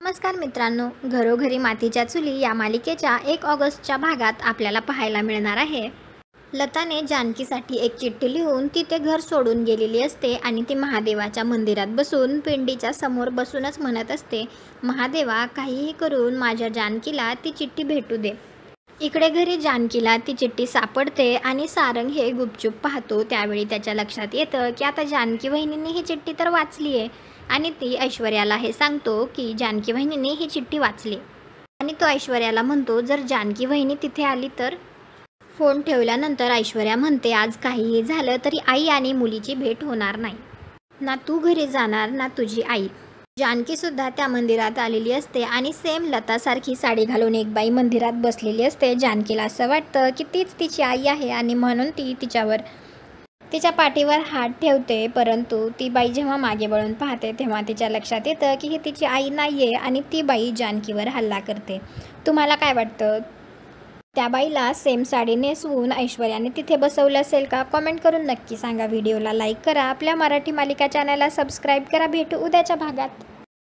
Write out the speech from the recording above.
नमस्कार मित्रांनो, घरोघरी मातीच्या चुली या मालिकेच्या 1 ऑगस्टच्या भागात आपल्याला पाहायला मिळणार आहे. लताने जानकीसाठी एक चिठ्ठी लिहून ती ते घर सोडून गेलेली असते आणि ती महादेवाच्या मंदिरात बसून पिंडीच्या समोर बसूनच म्हणत असते, महादेवा काहीही करून माझ्या जानकीला ती चिठ्ठी भेटू दे. इकडे घरी जानकीला ती चिठ्ठी सापडते आणि सारंग हे गुपचूप पाहतो. त्यावेळी त्याच्या लक्षात येतं की आता जानकी वहिनींनी ही चिठ्ठी तर वाचली आहे आणि ती ऐश्वर्याला हे सांगतो की जानकी वहिनींनी ही चिठ्ठी वाचली. आणि तो ऐश्वर्याला म्हणतो जर जानकी वहिनी तिथे आली तर. फोन ठेवल्यानंतर ऐश्वर्या म्हणते आज काहीही झालं तरी आई आणि मुलीची भेट होणार नाही. ना तू घरी जाणार ना तुझी आई. जानकीसुद्धा त्या मंदिरात आलेली असते आणि सेम लतासारखी साडी घालून एक बाई मंदिरात बसलेली असते. जानकीला असं वाटतं की तीच तिची आई आहे आणि म्हणून ती तिच्या पाठीवर हात ठेवते. परंतु ती बाई जेव्हा मागे वळून पाहते तेव्हा तिच्या लक्षात येतं की ही तिची आई नाही आहे आणि ती बाई जानकीवर हल्ला करते. तुम्हाला काय वाटतं? त्या बाईला सेम साडी नेसवून ऐश्वर्याने तिथे बसवलं असेल का? कॉमेंट करून नक्की सांगा. व्हिडिओला लाईक करा. आपल्या मराठी मालिका चॅनलला सबस्क्राईब करा. भेटू उद्याच्या भागात.